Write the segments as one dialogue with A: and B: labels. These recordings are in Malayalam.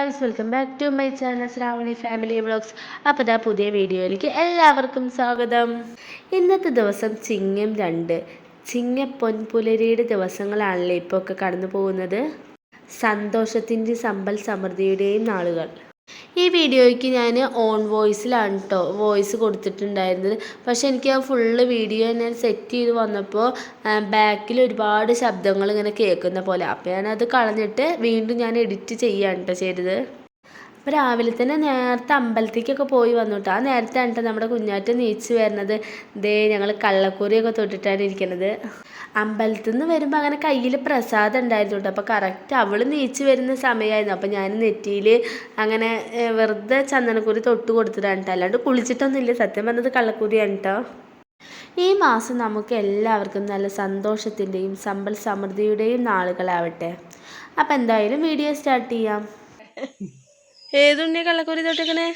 A: Guys, welcome back to my channel Shravani family vlogs. അപ്പോൾ ഇതാ പുതിയ വീഡിയോയിലേക്ക് എല്ലാവർക്കും സ്വാഗതം. ഇന്നത്തെ ദിവസം ചിങ്ങം 2, ചിങ്ങപ്പൊൻപുലരിയുടെ ദിവസങ്ങളാണല്ലോ ഇപ്പോൾ ഒക്കെ കടന്നു പോകുന്നത്. സന്തോഷത്തിൻ്റെ സമ്പൽ സമൃദ്ധിയുടെയും നാളുകൾ. ഈ വീഡിയോയ്ക്ക് ഞാൻ ഓൺ വോയിസിലാണ് കേട്ടോ വോയിസ് കൊടുത്തിട്ടുണ്ടായിരുന്നത്. പക്ഷേ എനിക്ക് ആ ഫുള്ള് വീഡിയോ ഞാൻ സെറ്റ് ചെയ്ത് വന്നപ്പോൾ ബാക്കിൽ ഒരുപാട് ശബ്ദങ്ങൾ ഇങ്ങനെ കേൾക്കുന്ന പോലെ. അപ്പോൾ ഞാനത് കളഞ്ഞിട്ട് വീണ്ടും ഞാൻ എഡിറ്റ് ചെയ്യുകയാണ് കേട്ടോ ചെയ്തത്. അപ്പോൾ രാവിലെ തന്നെ നേരത്തെ അമ്പലത്തേക്കൊക്കെ പോയി വന്നു കേട്ടോ. ആ നേരത്താണ് കേട്ടോ നമ്മുടെ കുഞ്ഞാറ്റ നീച്ച് വരുന്നത്. ഞങ്ങൾ കള്ളക്കൂറിയൊക്കെ തൊട്ടിട്ടാണ് ഇരിക്കുന്നത്. അമ്പലത്തിൽ നിന്ന് വരുമ്പോൾ അങ്ങനെ കയ്യിൽ പ്രസാദം ഉണ്ടായിരുന്നു കേട്ടോ. അപ്പോൾ കറക്റ്റ് അവൾ നീച്ച് വരുന്ന സമയമായിരുന്നു. അപ്പോൾ ഞാൻ നെറ്റിയിൽ അങ്ങനെ വെറുതെ ചന്ദനക്കുറി തൊട്ട് കൊടുത്തിട്ടാണ് കേട്ടോ. അല്ലാണ്ട് കുളിച്ചിട്ടൊന്നുമില്ല. സത്യം പറഞ്ഞത് കള്ളക്കൂറിയാണ് കേട്ടോ. ഈ മാസം നമുക്ക് എല്ലാവർക്കും നല്ല സന്തോഷത്തിൻ്റെയും സമ്പൽ സമൃദ്ധിയുടെയും നാളുകളാവട്ടെ. അപ്പോൾ എന്തായാലും വീഡിയോ സ്റ്റാർട്ട് ചെയ്യാം. ഏതുണ്ണിയ കള്ളക്കൂറി തൊട്ടിക്കണേ?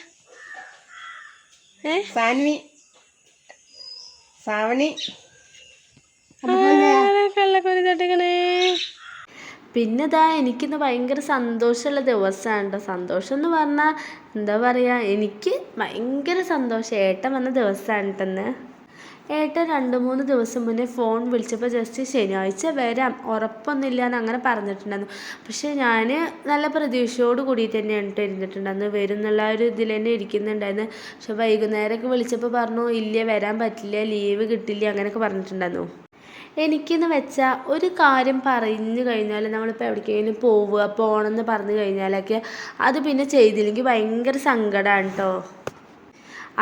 A: കള്ളക്കൂറി തൊട്ടിക്കണേ. പിന്നെ എനിക്കിന്ന് ഭയങ്കര സന്തോഷമുള്ള ദിവസമാണ് കേട്ടോ. സന്തോഷം എന്ന് പറഞ്ഞാൽ എന്താ പറയുക, എനിക്ക് ഭയങ്കര സന്തോഷം. ഏട്ടൻ വന്ന ദിവസമാണ് കേട്ടെന്ന്. ഏട്ടൻ 2-3 ദിവസം മുന്നേ ഫോൺ വിളിച്ചപ്പോൾ ജസ്റ്റ് ശനിയാഴ്ച വരാം, ഉറപ്പൊന്നുമില്ല എന്ന് അങ്ങനെ പറഞ്ഞിട്ടുണ്ടായിരുന്നു. പക്ഷേ ഞാൻ നല്ല പ്രതീക്ഷയോട് കൂടിയിട്ട് തന്നെയാണ് കേട്ടോ ഇരുന്നിട്ടുണ്ടായിരുന്നു. വരും എന്നുള്ള ഒരു ഇതിൽ തന്നെ ഇരിക്കുന്നുണ്ടായിരുന്നു. പക്ഷെ വൈകുന്നേരമൊക്കെ വിളിച്ചപ്പോൾ പറഞ്ഞു ഇല്ല വരാൻ പറ്റില്ല, ലീവ് കിട്ടില്ല, അങ്ങനെയൊക്കെ പറഞ്ഞിട്ടുണ്ടായിരുന്നു. എനിക്കെന്ന് വെച്ചാൽ ഒരു കാര്യം പറഞ്ഞു കഴിഞ്ഞാൽ നമ്മളിപ്പോൾ എവിടേക്കെങ്കിലും പോകണമെന്ന് പറഞ്ഞു കഴിഞ്ഞാലൊക്കെ അത് പിന്നെ ചെയ്തില്ലെങ്കിൽ ഭയങ്കര സങ്കടമാണ് കേട്ടോ.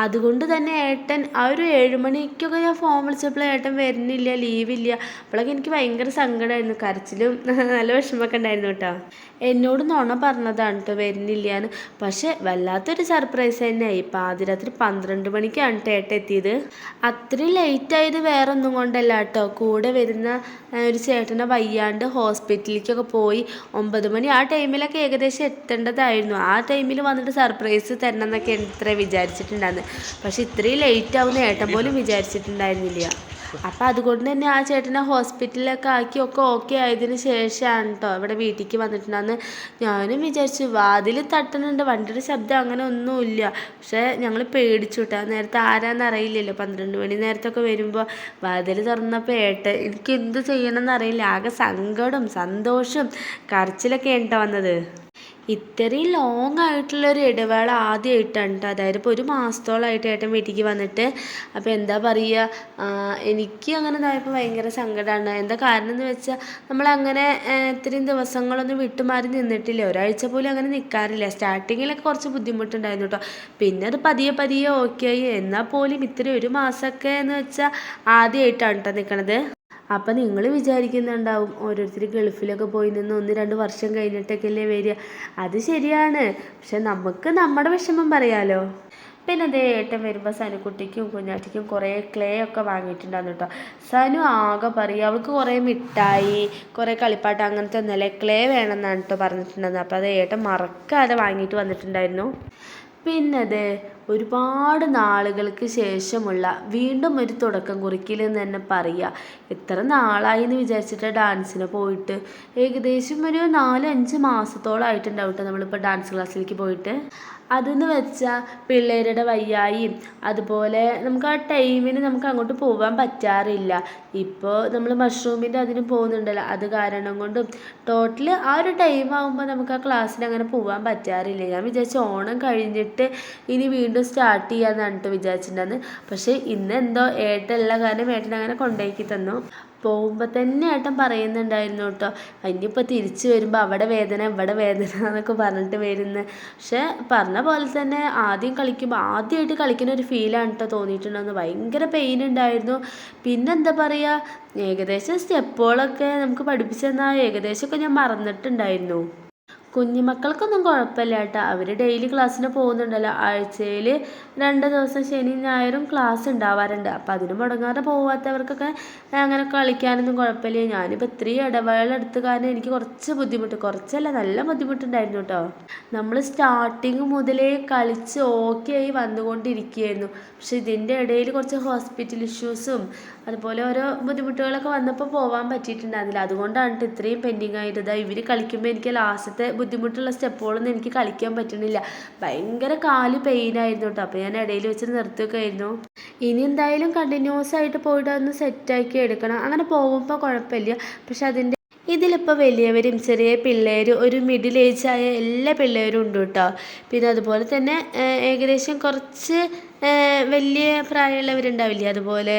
A: അതുകൊണ്ട് തന്നെ ഏട്ടൻ ആ ഒരു 7 മണിക്കൊക്കെ ഞാൻ ഫോൺ വിളിച്ചപ്പോൾ ഏട്ടൻ വരുന്നില്ല, ലീവില്ല. അപ്പോഴൊക്കെ എനിക്ക് ഭയങ്കര സങ്കടമായിരുന്നു, കരച്ചിലും നല്ല വിഷമമൊക്കെ ഉണ്ടായിരുന്നു കേട്ടോ. എന്നോട് നുണ പറഞ്ഞതാണ് കേട്ടോ വരുന്നില്ല എന്ന്. പക്ഷേ വല്ലാത്തൊരു സർപ്രൈസ് തന്നെയായി. പാതിരാത്രി 12 മണിക്കാണ് കേട്ടോ ഏട്ടൻ എത്തിയത്. അത്രയും ലേറ്റായത് വേറെ ഒന്നും കൊണ്ടല്ല കേട്ടോ. കൂടെ വരുന്ന ഒരു ചേട്ടനെ വയ്യാണ്ട് ഹോസ്പിറ്റലിലേക്കൊക്കെ പോയി 9 മണി ആ ടൈമിലൊക്കെ ഏകദേശം എത്തേണ്ടതായിരുന്നു. ആ ടൈമിൽ വന്നിട്ട് സർപ്രൈസ് തരണം എന്നൊക്കെ എത്ര വിചാരിച്ചിട്ടുണ്ടായിരുന്നു. പക്ഷെ ഇത്രയും ലേറ്റ് ആവുന്ന ഏട്ടൻ പോലും വിചാരിച്ചിട്ടുണ്ടായിരുന്നില്ല. അപ്പം അതുകൊണ്ട് തന്നെ ആ ചേട്ടനെ ഹോസ്പിറ്റലിലൊക്കെ ആക്കി ഒക്കെ ഓക്കെ ആയതിന് ശേഷമാണ് കേട്ടോ ഇവിടെ വീട്ടിലേക്ക് വന്നിട്ടുണ്ടാകുന്ന. ഞാനും വിചാരിച്ചു വാതിൽ തട്ടുന്നുണ്ട്, വണ്ടിയുടെ ശബ്ദം അങ്ങനെ ഒന്നുമില്ല. പക്ഷേ ഞങ്ങൾ പേടിച്ചു കേട്ടോ. നേരത്തെ ആരാന്ന് അറിയില്ലല്ലോ. 12 മണി നേരത്തൊക്കെ വരുമ്പോൾ വാതിൽ തുറന്നപ്പോൾ എനിക്ക് എന്ത് ചെയ്യണമെന്ന് അറിയില്ല. ആകെ സങ്കടം സന്തോഷം കരച്ചിലൊക്കെ കേട്ടോ വന്നത്. ഇത്രയും ലോങ് ആയിട്ടുള്ളൊരു ഇടവേള ആദ്യമായിട്ടാണ് കേട്ടോ. അതായത് ഇപ്പോൾ 1 മാസത്തോളമായിട്ട് ഏട്ടൻ വീട്ടിലേക്ക് വന്നിട്ട്. അപ്പോൾ എന്താ പറയുക, എനിക്ക് അങ്ങനെ ഇതായപ്പോൾ ഭയങ്കര സങ്കടമാണ്. എന്താ കാരണം എന്ന് വെച്ചാൽ നമ്മളങ്ങനെ ഇത്രയും ദിവസങ്ങളൊന്നും വിട്ടുമാറി നിന്നിട്ടില്ല. ഒരാഴ്ച പോലും അങ്ങനെ നിൽക്കാറില്ല. സ്റ്റാർട്ടിങ്ങിലൊക്കെ കുറച്ച് ബുദ്ധിമുട്ടുണ്ടായിരുന്നു കേട്ടോ. പിന്നെ അത് പതിയെ പതിയെ ഓക്കെ ആയി. എന്നാൽ പോലും ഇത്രയും 1 മാസമൊക്കെ എന്ന് വെച്ചാൽ ആദ്യമായിട്ടാണ് കേട്ടോ നിൽക്കണത്. അപ്പം നിങ്ങൾ വിചാരിക്കുന്നുണ്ടാവും ഓരോരുത്തർ ഗൾഫിലൊക്കെ പോയി നിന്ന് 1-2 വർഷം കഴിഞ്ഞിട്ടൊക്കെയല്ലേ വരിക. അത് ശരിയാണ്. പക്ഷെ നമുക്ക് നമ്മുടെ വിഷമം പറയാലോ. പിന്നെ ഏട്ടൻ വരുമ്പോൾ സനുക്കുട്ടിക്കും കുഞ്ഞാറ്റിക്കും കുറേ ക്ലേ ഒക്കെ വാങ്ങിയിട്ടുണ്ടായിരുന്നു കേട്ടോ. സനു ആകെ പറയുക അവൾക്ക് കുറേ മിഠായി, കുറേ കളിപ്പാട്ടം അങ്ങനത്തെ ഒന്നുമല്ലേ, ക്ലേ വേണമെന്നാണ് കേട്ടോ പറഞ്ഞിട്ടുണ്ടായിരുന്നത്. അപ്പോൾ അത് ഏട്ടൻ മറക്കാതെ വാങ്ങിയിട്ട് വന്നിട്ടുണ്ടായിരുന്നു. പിന്നെ ഒരുപാട് നാളുകൾക്ക് ശേഷമുള്ള വീണ്ടും ഒരു തുടക്കം കുറിക്കലെന്ന് തന്നെ പറയുക. എത്ര നാളായി എന്ന് വിചാരിച്ചിട്ട് ഡാൻസിന് പോയിട്ട്. ഏകദേശം ഒരു 4-5 മാസത്തോളമായിട്ടുണ്ടാവും കേട്ടോ നമ്മളിപ്പോൾ ഡാൻസ് ക്ലാസ്സിലേക്ക് പോയിട്ട്. അതെന്ന് വെച്ചാൽ പിള്ളേരുടെ വയ്യായും അതുപോലെ നമുക്ക് ആ ടൈമിന് നമുക്ക് അങ്ങോട്ട് പോകാൻ പറ്റാറില്ല. ഇപ്പോൾ നമ്മൾ മഷ്റൂമിൻ്റെ അതിന് പോകുന്നുണ്ടല്ലോ, അത് കാരണം കൊണ്ടും ടോട്ടൽ ആ ഒരു ടൈം ആകുമ്പോൾ നമുക്ക് ആ ക്ലാസ്സിന് അങ്ങനെ പോകാൻ പറ്റാറില്ല. ഞാൻ വിചാരിച്ചു ഓണം കഴിഞ്ഞിട്ട് ഇനി വീണ്ടും സ്റ്റാർട്ട് ചെയ്യാമെന്നാണ് കേട്ടോ വിചാരിച്ചിട്ടുണ്ടായിരുന്നു. പക്ഷേ ഇന്ന് എന്തോ ഏട്ടനുള്ള കാരണം ഏട്ടൻ അങ്ങനെ കൊണ്ടുപോയി തന്നു. പോകുമ്പോൾ തന്നെ ഏട്ടൻ പറയുന്നുണ്ടായിരുന്നു കേട്ടോ, ഇനിയിപ്പോൾ തിരിച്ച് വരുമ്പോൾ അവിടെ വേദന ഇവിടെ വേദന എന്നൊക്കെ പറഞ്ഞിട്ട് വരുന്നത്. പക്ഷെ പറഞ്ഞ പോലെ തന്നെ ആദ്യമായിട്ട് കളിക്കുന്ന ഒരു ഫീലാണ് കേട്ടോ തോന്നിയിട്ടുണ്ടായിരുന്നു. ഭയങ്കര പെയിൻ ഉണ്ടായിരുന്നു. പിന്നെന്താ പറയുക, ഏകദേശം സ്റ്റെപ്പുകളൊക്കെ നമുക്ക് പഠിപ്പിച്ചു തന്നാൽ ഏകദേശമൊക്കെ ഞാൻ മറന്നിട്ടുണ്ടായിരുന്നു. കുഞ്ഞുമക്കൾക്കൊന്നും കുഴപ്പമില്ല കേട്ടോ. അവർ ഡെയിലി ക്ലാസ്സിന് പോകുന്നുണ്ടല്ലോ. ആഴ്ചയിൽ 2 ദിവസം ശനിയും ഞായറും ക്ലാസ് ഉണ്ടാവാറുണ്ട്. അപ്പം അതിന് മുടങ്ങാതെ പോകാത്തവർക്കൊക്കെ അങ്ങനെ കളിക്കാനൊന്നും കുഴപ്പമില്ല. ഞാനിപ്പോൾ ഇത്രയും ഇടവേള എടുത്ത് കാരണം എനിക്ക് കുറച്ചല്ല നല്ല ബുദ്ധിമുട്ടുണ്ടായിരുന്നു കേട്ടോ. നമ്മൾ സ്റ്റാർട്ടിങ് മുതലേ കളിച്ച് ഓക്കെ ആയി വന്നുകൊണ്ടിരിക്കുകയായിരുന്നു. പക്ഷെ ഇതിൻ്റെ ഇടയിൽ കുറച്ച് ഹോസ്പിറ്റൽ ഇഷ്യൂസും അതുപോലെ ഓരോ ബുദ്ധിമുട്ടുകളൊക്കെ വന്നപ്പോൾ പോകാൻ പറ്റിയിട്ടുണ്ടായിരുന്നില്ല. അതുകൊണ്ടാണ് ഇത്രയും പെൻഡിങ് ആയിട്ട്. ഇവർ കളിക്കുമ്പോൾ എനിക്ക് ലാസ്റ്റത്തെ ബുദ്ധിമുട്ടുള്ള സ്റ്റെപ്പുകളൊന്നും എനിക്ക് കളിക്കാൻ പറ്റണില്ല. ഭയങ്കര കാല് പെയിനായിരുന്നു കേട്ടോ. അപ്പോൾ ഞാൻ ഇടയിൽ വെച്ച് നിർത്തുകയൊക്കെ ആയിരുന്നു. ഇനി എന്തായാലും കണ്ടിന്യൂസ് ആയിട്ട് പോയിട്ട് അതൊന്ന് സെറ്റാക്കി എടുക്കണം. അങ്ങനെ പോകുമ്പോൾ കുഴപ്പമില്ല. പക്ഷെ ഇതിലിപ്പോൾ വലിയവരും ചെറിയ പിള്ളേരും ഒരു മിഡിൽ ഏജായ എല്ലാ പിള്ളേരും ഉണ്ട് കേട്ടോ. പിന്നെ അതുപോലെ തന്നെ ഏകദേശം കുറച്ച് വലിയ പ്രായമുള്ളവരുണ്ടാവില്ലേ, അതുപോലെ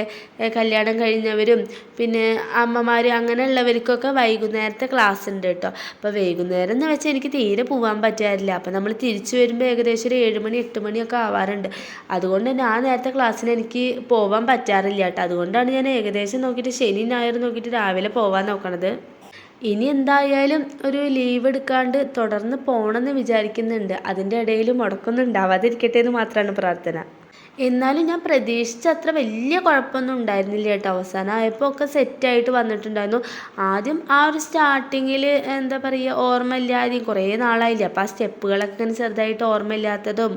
A: കല്യാണം കഴിഞ്ഞവരും പിന്നെ അമ്മമാർ അങ്ങനെയുള്ളവർക്കൊക്കെ വൈകുന്നേരത്തെ ക്ലാസ് ഉണ്ട് കേട്ടോ. അപ്പോൾ വൈകുന്നേരം എന്ന് വെച്ചാൽ എനിക്ക് തീരെ പോകാൻ പറ്റാറില്ല. അപ്പോൾ നമ്മൾ തിരിച്ചു വരുമ്പോൾ ഏകദേശം ഒരു 7 മണി 8 മണിയൊക്കെ ആവാറുണ്ട്. അതുകൊണ്ട് തന്നെ ആ നേരത്തെ ക്ലാസ്സിന് എനിക്ക് പോകാൻ പറ്റാറില്ല കേട്ടോ. അതുകൊണ്ടാണ് ഞാൻ ഏകദേശം നോക്കിയിട്ട് ശനി ഞായർ നോക്കിയിട്ട് രാവിലെ പോകാൻ നോക്കണത്. ഇനി എന്തായാലും ഒരു ലീവ് എടുക്കാണ്ട് തുടർന്ന് പോകണമെന്ന് വിചാരിക്കുന്നുണ്ട്. അതിൻ്റെ ഇടയിൽ മുടക്കൊന്നും ഉണ്ടാവാതിരിക്കട്ടെ എന്ന് മാത്രമാണ് പ്രാർത്ഥന. എന്നാലും ഞാൻ പ്രതീക്ഷിച്ച അത്ര വലിയ കുഴപ്പമൊന്നും ഉണ്ടായിരുന്നില്ല കേട്ടോ. അവസാനമായപ്പോൾ ഒക്കെ സെറ്റായിട്ട് വന്നിട്ടുണ്ടായിരുന്നു. ആദ്യം ആ ഒരു സ്റ്റാർട്ടിങ്ങിൽ എന്താ പറയുക, ഓർമ്മയില്ലാതെയും കുറേ നാളായില്ല. അപ്പോൾ ആ സ്റ്റെപ്പുകളൊക്കെ ഇങ്ങനെ ചെറുതായിട്ട് ഓർമ്മയില്ലാത്തതും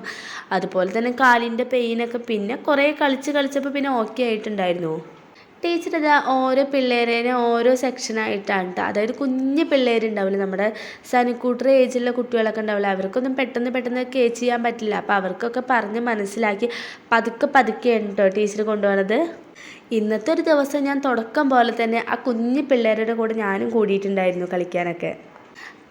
A: അതുപോലെ തന്നെ കാലിൻ്റെ പെയിനൊക്കെ പിന്നെ കുറേ കളിച്ചപ്പോൾ പിന്നെ ഓക്കെ ആയിട്ടുണ്ടായിരുന്നു. ടീച്ചർ ഇതാ ഓരോ പിള്ളേരേനെ ഓരോ സെക്ഷനായിട്ടാണ് കേട്ടോ. അതായത് കുഞ്ഞു പിള്ളേരുണ്ടാവില്ല, നമ്മുടെ സനിക്കൂട്ടർ ഏജിലുള്ള കുട്ടികളൊക്കെ ഉണ്ടാവില്ല, അവർക്കൊന്നും പെട്ടെന്ന് കേച്ച് ചെയ്യാൻ പറ്റില്ല. അപ്പോൾ അവർക്കൊക്കെ പറഞ്ഞ് മനസ്സിലാക്കി പതുക്കെയാണ് കേട്ടോ ടീച്ചർ കൊണ്ടുപോകുന്നത്. ഇന്നത്തെ ഒരു ദിവസം ഞാൻ തുടക്കം പോലെ തന്നെ ആ കുഞ്ഞു പിള്ളേരുടെ കൂടെ ഞാനും കൂടിയിട്ടുണ്ടായിരുന്നു കളിക്കാനൊക്കെ.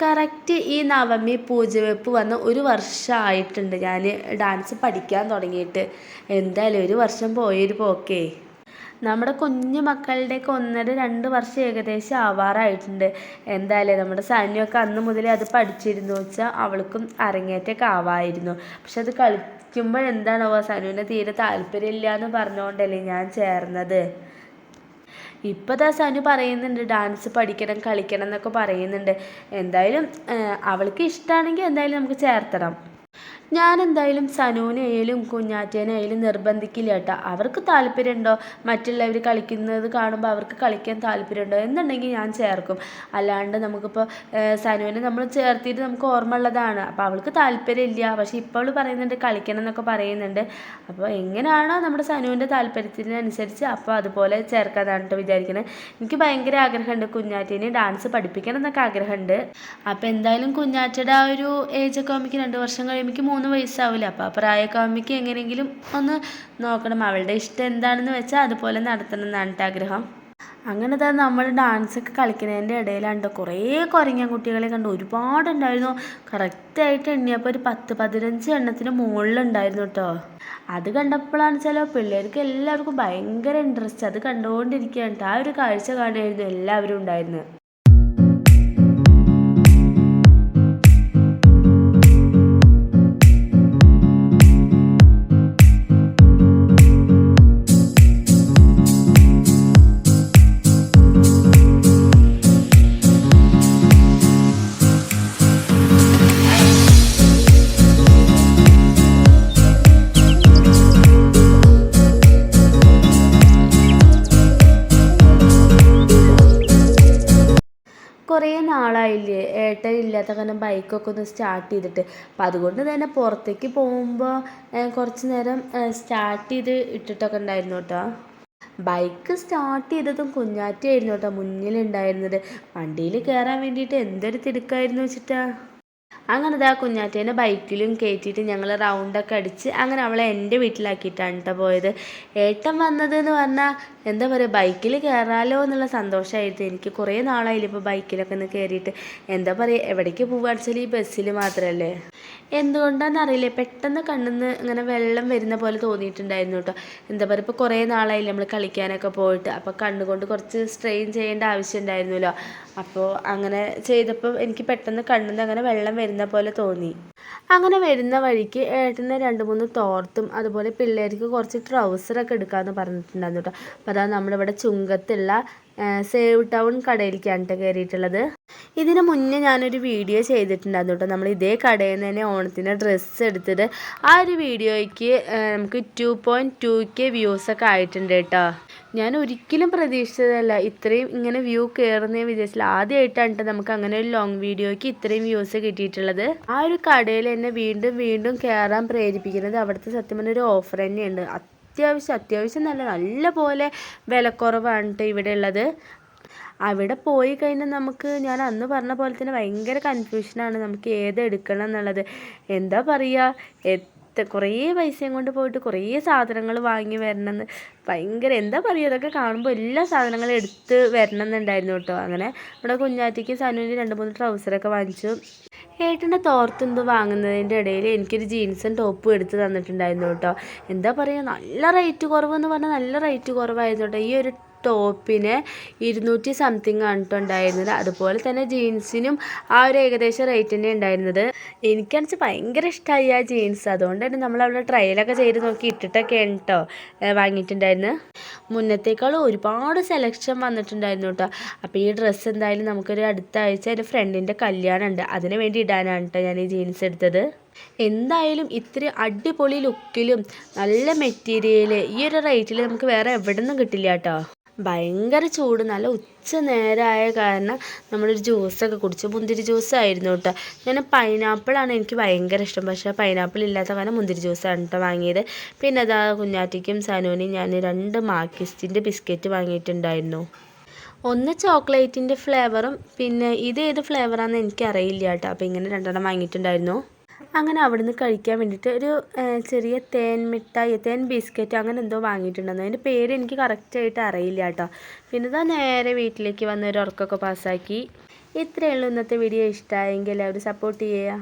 A: കറക്റ്റ് ഈ നവമി പൂജവെപ്പ് വന്ന് 1 വർഷമായിട്ടുണ്ട് ഞാൻ ഡാൻസ് പഠിക്കാൻ തുടങ്ങിയിട്ട്. എന്തായാലും 1 വർഷം പോയൊരു പോക്കേ. നമ്മുടെ കുഞ്ഞു മക്കളുടെയൊക്കെ 1.5-2 വർഷം ഏകദേശം ആവാറായിട്ടുണ്ട്. എന്തായാലും നമ്മുടെ സനിയൊക്കെ അന്ന് മുതലേ അത് പഠിച്ചിരുന്നു വെച്ചാൽ അവൾക്കും അരങ്ങേറ്റമൊക്കെ ആവാമായിരുന്നു. പക്ഷെ അത് കളിക്കുമ്പോൾ എന്താണോ സനുവിന് തീരെ താല്പര്യമില്ല എന്ന് പറഞ്ഞുകൊണ്ടല്ലേ ഞാൻ ചേർന്നത്. ഇപ്പോൾ സനു പറയുന്നുണ്ട് ഡാൻസ് പഠിക്കണം കളിക്കണം എന്നൊക്കെ പറയുന്നുണ്ട്. എന്തായാലും അവൾക്ക് ഇഷ്ടമാണെങ്കിൽ എന്തായാലും നമുക്ക് ചേർത്തണം. ഞാൻ എന്തായാലും സനുവിനെയായാലും കുഞ്ഞാറ്റേനെയായാലും നിർബന്ധിക്കില്ല കേട്ടോ. അവർക്ക് താല്പര്യമുണ്ടോ, മറ്റുള്ളവർ കളിക്കുന്നത് കാണുമ്പോൾ അവർക്ക് കളിക്കാൻ താല്പര്യമുണ്ടോ എന്നുണ്ടെങ്കിൽ ഞാൻ ചേർക്കും. അല്ലാണ്ട് നമുക്കിപ്പോൾ സനുവിനെ നമ്മൾ ചേർത്തിട്ട് നമുക്ക് ഓർമ്മ ഉള്ളതാണ്. അപ്പോൾ അവൾക്ക് താല്പര്യമില്ല, പക്ഷേ ഇപ്പോൾ അവൾ പറയുന്നുണ്ട് കളിക്കണം എന്നൊക്കെ പറയുന്നുണ്ട്. അപ്പോൾ എങ്ങനെയാണോ നമ്മുടെ സനുവിൻ്റെ താല്പര്യത്തിനനുസരിച്ച് അപ്പോൾ അതുപോലെ ചേർക്കാനാണ് കേട്ടോ വിചാരിക്കുന്നത്. എനിക്ക് ഭയങ്കര ആഗ്രഹമുണ്ട് കുഞ്ഞാറ്റേനെ ഡാൻസ് പഠിപ്പിക്കണം എന്നൊക്കെ ആഗ്രഹമുണ്ട്. അപ്പോൾ എന്തായാലും കുഞ്ഞാറ്റയുടെ ആ ഒരു ഏജൊക്കെ ആകുമ്പോഴേക്കും 2 വർഷം കഴിയുമ്പോഴേക്കും 3 വയസ്സാവില്ല. അപ്പോൾ ആ പ്രായമൊക്കെ ആകുമ്പോഴേക്കും എങ്ങനെയെങ്കിലും ഒന്ന് നോക്കണം. അവളുടെ ഇഷ്ടം എന്താണെന്ന് വെച്ചാൽ അതുപോലെ നടത്തണം എന്നാണ് ആഗ്രഹം. അങ്ങനെ തന്നെ നമ്മൾ ഡാൻസൊക്കെ കളിക്കുന്നതിൻ്റെ ഇടയിലുണ്ട് കുറേ കുരങ്ങൻ കുട്ടികളെ കണ്ട് ഒരുപാടുണ്ടായിരുന്നു. കറക്റ്റായിട്ട് എണ്ണിയപ്പോൾ ഒരു 10-15 എണ്ണത്തിന് മുകളിലുണ്ടായിരുന്നു കേട്ടോ. അത് കണ്ടപ്പോഴാണ് ചില പിള്ളേർക്ക് എല്ലാവർക്കും ഭയങ്കര ഇൻട്രസ്റ്റ്. അത് കണ്ടുകൊണ്ടിരിക്കുകയാണ്. ആ ഒരു കാഴ്ച കാണുമായിരുന്നു എല്ലാവരും ഉണ്ടായിരുന്നു. കുറേ നാളായില്ലേ ഏട്ടനില്ലാത്ത കാരണം ബൈക്കൊക്കെ ഒന്ന് സ്റ്റാർട്ട് ചെയ്തിട്ട്. അപ്പം അതുകൊണ്ട് തന്നെ പുറത്തേക്ക് പോകുമ്പോൾ കുറച്ച് നേരം സ്റ്റാർട്ട് ചെയ്ത് ഇട്ടിട്ടൊക്കെ ഉണ്ടായിരുന്നു കേട്ടോ. ബൈക്ക് സ്റ്റാർട്ട് ചെയ്തതും കുഞ്ഞാറ്റയായിരുന്നു കേട്ടോ മുന്നിലുണ്ടായിരുന്നത്. വണ്ടിയിൽ കയറാൻ വേണ്ടിയിട്ട് എന്തൊരു തിടുക്കായിരുന്നു വെച്ചിട്ടാ. അങ്ങനെ ഇതാ കുഞ്ഞാറ്റേനെ ബൈക്കിലും കയറ്റിയിട്ട് ഞങ്ങൾ റൗണ്ടൊക്കെ അടിച്ച് അങ്ങനെ അവളെ എൻ്റെ വീട്ടിലാക്കിയിട്ടാണ് കേട്ടോ പോയത്. ഏട്ടൻ വന്നത് എന്ന് പറഞ്ഞാൽ എന്താ പറയുക, ബൈക്കിൽ കയറാമല്ലോ എന്നുള്ള സന്തോഷമായിട്ട്. എനിക്ക് കുറേ നാളായില്ല ഇപ്പോൾ ബൈക്കിലൊക്കെ ഒന്ന് കയറിയിട്ട്. എന്താ പറയുക, എവിടേക്ക് പോവുകയാണെന്ന് വെച്ചാൽ ഈ ബസ്സിൽ മാത്രമല്ലേ. എന്തുകൊണ്ടാണെന്നറിയില്ല പെട്ടെന്ന് കണ്ണിന്ന് ഇങ്ങനെ വെള്ളം വരുന്ന പോലെ തോന്നിയിട്ടുണ്ടായിരുന്നു കേട്ടോ. എന്താ പറയുക, ഇപ്പോൾ കുറേ നാളായില്ല നമ്മൾ കളിക്കാനൊക്കെ പോയിട്ട്. അപ്പോൾ കണ്ണുകൊണ്ട് കുറച്ച് സ്ട്രെയിൻ ചെയ്യേണ്ട ആവശ്യം ഉണ്ടായിരുന്നല്ലോ. അപ്പോൾ അങ്ങനെ ചെയ്തപ്പോൾ എനിക്ക് പെട്ടെന്ന് കണ്ണിന്ന് അങ്ങനെ വെള്ളം വരുന്ന പോലെ തോന്നി. അങ്ങനെ വരുന്ന വഴിക്ക് ഏട്ടന് 2-3 തോർത്തും അതുപോലെ പിള്ളേർക്ക് കുറച്ച് ട്രൗസറൊക്കെ എടുക്കാമെന്ന് പറഞ്ഞിട്ടുണ്ടായിരുന്നു കേട്ടോ. അപ്പോൾ അതാ നമ്മളിവിടെ ചുങ്കത്തുള്ള സേവ് ടൗൺ കടയിലേക്കാണ് കേട്ടോ കയറിയിട്ടുള്ളത്. ഇതിന് മുന്നേ ഞാനൊരു വീഡിയോ ചെയ്തിട്ടുണ്ടായിരുന്നു കേട്ടോ. നമ്മൾ ഇതേ കടയിൽ നിന്ന് തന്നെ ഓണത്തിന് ഡ്രസ്സ് എടുത്തത്. ആ ഒരു വീഡിയോയ്ക്ക് നമുക്ക് 2.2K വ്യൂസൊക്കെ ആയിട്ടുണ്ട് കേട്ടോ. ഞാൻ ഒരിക്കലും പ്രതീക്ഷിച്ചതല്ല ഇത്രയും ഇങ്ങനെ വ്യൂ കയറുന്നേ വിചാരിച്ചില്ല. ആദ്യമായിട്ടാണ് കേട്ടോ നമുക്ക് അങ്ങനെ ഒരു ലോങ് വീഡിയോയ്ക്ക് ഇത്രയും വ്യൂസ് കിട്ടിയിട്ടുള്ളത്. ആ ഒരു കടയിൽ എന്നെ വീണ്ടും കയറാൻ പ്രേരിപ്പിക്കുന്നത് അവിടുത്തെ സത്യം പറഞ്ഞ ഒരു ഓഫർ തന്നെയുണ്ട്. അത്യാവശ്യം നല്ല പോലെ വിലക്കുറവാണ് കേട്ടോ ഇവിടെ ഉള്ളത്. അവിടെ പോയി കഴിഞ്ഞാൽ നമുക്ക് ഞാൻ അന്ന് പറഞ്ഞ പോലെ തന്നെ ഭയങ്കര കൺഫ്യൂഷനാണ് നമുക്ക് ഏത് എടുക്കണം എന്നുള്ളത്. എന്താ പറയുക, കുറേ പൈസയും കൊണ്ട് പോയിട്ട് കുറേ സാധനങ്ങൾ വാങ്ങി വരണമെന്ന് ഭയങ്കര എന്താ പറയുക, അതൊക്കെ കാണുമ്പോൾ എല്ലാ സാധനങ്ങളും എടുത്ത് വരണം എന്നുണ്ടായിരുന്നു കേട്ടോ. അങ്ങനെ ഇവിടെ കുഞ്ഞാറ്റിക്ക് സനുവിന് 2-3 ട്രൗസറൊക്കെ വാങ്ങിച്ചു. ഏട്ടൻ്റെ തോർത്തെന്തോ വാങ്ങുന്നതിൻ്റെ ഇടയിൽ എനിക്കൊരു ജീൻസും ടോപ്പും എടുത്ത് തന്നിട്ടുണ്ടായിരുന്നു കേട്ടോ. എന്താ പറയുക, നല്ല റേറ്റ് കുറവെന്ന് പറഞ്ഞാൽ നല്ല റേറ്റ് കുറവായിരുന്നു കേട്ടോ. ഈ ഒരു ടോപ്പിന് 200 സംതിങ് ആണ് കേട്ടോ ഉണ്ടായിരുന്നത്. അതുപോലെ തന്നെ ജീൻസിനും ആ ഒരു ഏകദേശം റേറ്റ് തന്നെ ഉണ്ടായിരുന്നത്. എനിക്കാണെന്ന് വെച്ചാൽ ഭയങ്കര ഇഷ്ടമായി ആ ജീൻസ്. അതുകൊണ്ട് തന്നെ നമ്മളവിടെ ട്രയലൊക്കെ ചെയ്ത് നോക്കി ഇട്ടിട്ടൊക്കെയാണ് കേട്ടോ വാങ്ങിയിട്ടുണ്ടായിരുന്നു. മുന്നത്തേക്കാളും ഒരുപാട് സെലക്ഷൻ വന്നിട്ടുണ്ടായിരുന്നു കേട്ടോ. അപ്പോൾ ഈ ഡ്രസ്സ് എന്തായാലും നമുക്കൊരു അടുത്ത ആഴ്ച എൻ്റെ ഫ്രണ്ടിൻ്റെ കല്യാണം ഉണ്ട്, അതിന് വേണ്ടി ഇടാനാണ് കേട്ടോ ഞാൻ ഈ ജീൻസ് എടുത്തത്. എന്തായാലും ഇത്ര അടിപൊളി ലുക്കിലും നല്ല മെറ്റീരിയൽ ഈ ഒരു റേറ്റിൽ നമുക്ക് വേറെ എവിടെ നിന്നും കിട്ടില്ല കേട്ടോ. ഭയങ്കര ചൂട്, നല്ല ഉച്ച നേരമായ കാരണം നമ്മളൊരു ജ്യൂസൊക്കെ കുടിച്ചു. മുന്തിരി ജ്യൂസായിരുന്നു കേട്ടോ. ഞാൻ പൈനാപ്പിളാണ് എനിക്ക് ഭയങ്കര ഇഷ്ടം, പക്ഷേ പൈനാപ്പിൾ ഇല്ലാത്ത കാരണം മുന്തിരി ജ്യൂസാണ് കേട്ടോ വാങ്ങിയത്. പിന്നെ അതാ കുഞ്ഞാറ്റിക്കും സനുവിനും ഞാൻ 2 മാർക്കിസ്റ്റിൻ്റെ ബിസ്ക്കറ്റ് വാങ്ങിയിട്ടുണ്ടായിരുന്നു. ഒന്ന് ചോക്ലേറ്റിൻ്റെ ഫ്ലേവറും പിന്നെ ഇത് ഏത് ഫ്ലേവറാണെന്ന് എനിക്കറിയില്ല കേട്ടോ. അപ്പോൾ ഇങ്ങനെ 2 വാങ്ങിയിട്ടുണ്ടായിരുന്നു. അങ്ങനെ അവിടുന്ന് കഴിക്കാൻ വേണ്ടിയിട്ട് ഒരു ചെറിയ തേൻ മിഠായി, തേൻ ബിസ്ക്കറ്റ് അങ്ങനെ എന്തോ വാങ്ങിയിട്ടുണ്ടെന്ന്. അതിൻ്റെ പേര് എനിക്ക് കറക്റ്റായിട്ട് അറിയില്ല കേട്ടോ. പിന്നെ ഇതാ നേരെ വീട്ടിലേക്ക് വന്ന് ഒരു ഉറക്കമൊക്കെ പാസ്സാക്കി. ഇത്രയേ ഉള്ളൂ ഇന്നത്തെ വീഡിയോ. ഇഷ്ടമായെങ്കിൽ എല്ലാവരും സപ്പോർട്ട് ചെയ്യുക.